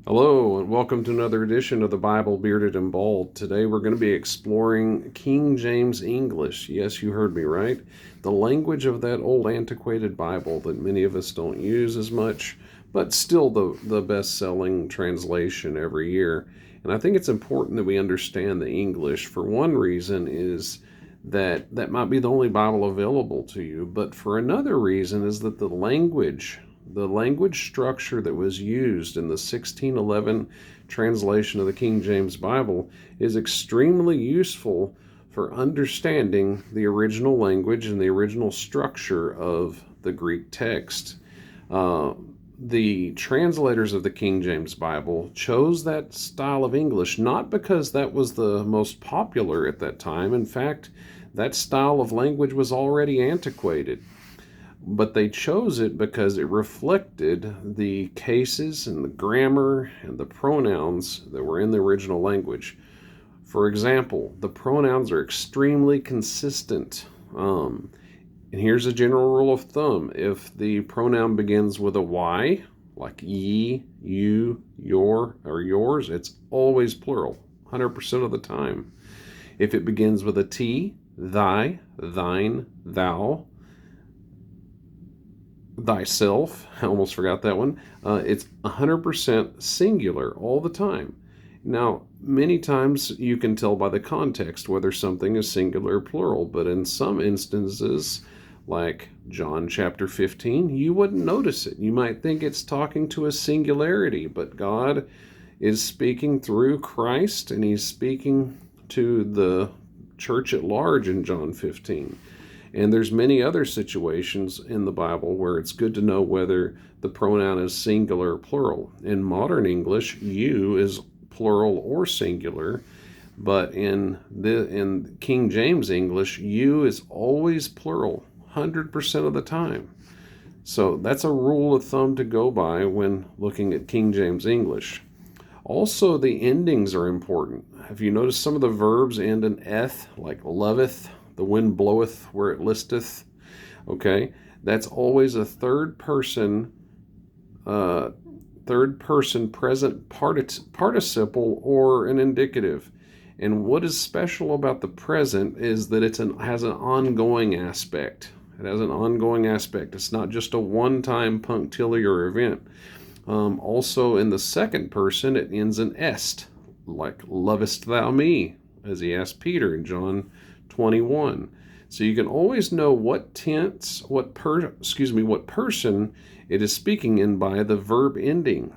Hello, and welcome to another edition of the Bible Bearded and Bald. Today we're going to be exploring King James English. Yes, you heard me right. The language of that old antiquated Bible that many of us don't use as much, but still the best-selling translation every year. And I think it's important that we understand the English. For one reason is that might be the only Bible available to you, but for another reason is that the language structure that was used in the 1611 translation of the King James Bible is extremely useful for understanding the original language and the original structure of the Greek text. The translators of the King James Bible chose that style of English not because that was the most popular at that time. In fact, that style of language was already antiquated, but they chose it because it reflected the cases and the grammar and the pronouns that were in the original language. For example, the pronouns are extremely consistent. And here's a general rule of thumb. If the pronoun begins with a Y, like ye, you, your, or yours, it's always plural, 100% of the time. If it begins with a T, thy, thine, thou, thyself, I almost forgot that one. It's 100% singular all the time. Now, many times you can tell by the context whether something is singular or plural, but in some instances, like John chapter 15, you wouldn't notice it. You might think it's talking to a singularity, but God is speaking through Christ, and he's speaking to the church at large in John 15. And there's many other situations in the Bible where it's good to know whether the pronoun is singular or plural. In modern English, you is plural or singular, but in King James English, you is always plural, 100% of the time. So that's a rule of thumb to go by when looking at King James English. Also, the endings are important. Have you noticed some of the verbs end in eth, like loveth? The wind bloweth where it listeth. Okay, that's always a third person present participle or an indicative. And what is special about the present is that has an ongoing aspect. It has an ongoing aspect. It's not just a one-time punctiliar event. Also, in the second person, it ends in est, like lovest thou me, as he asked Peter in John 21. So you can always know what tense, what person it is speaking in by the verb ending.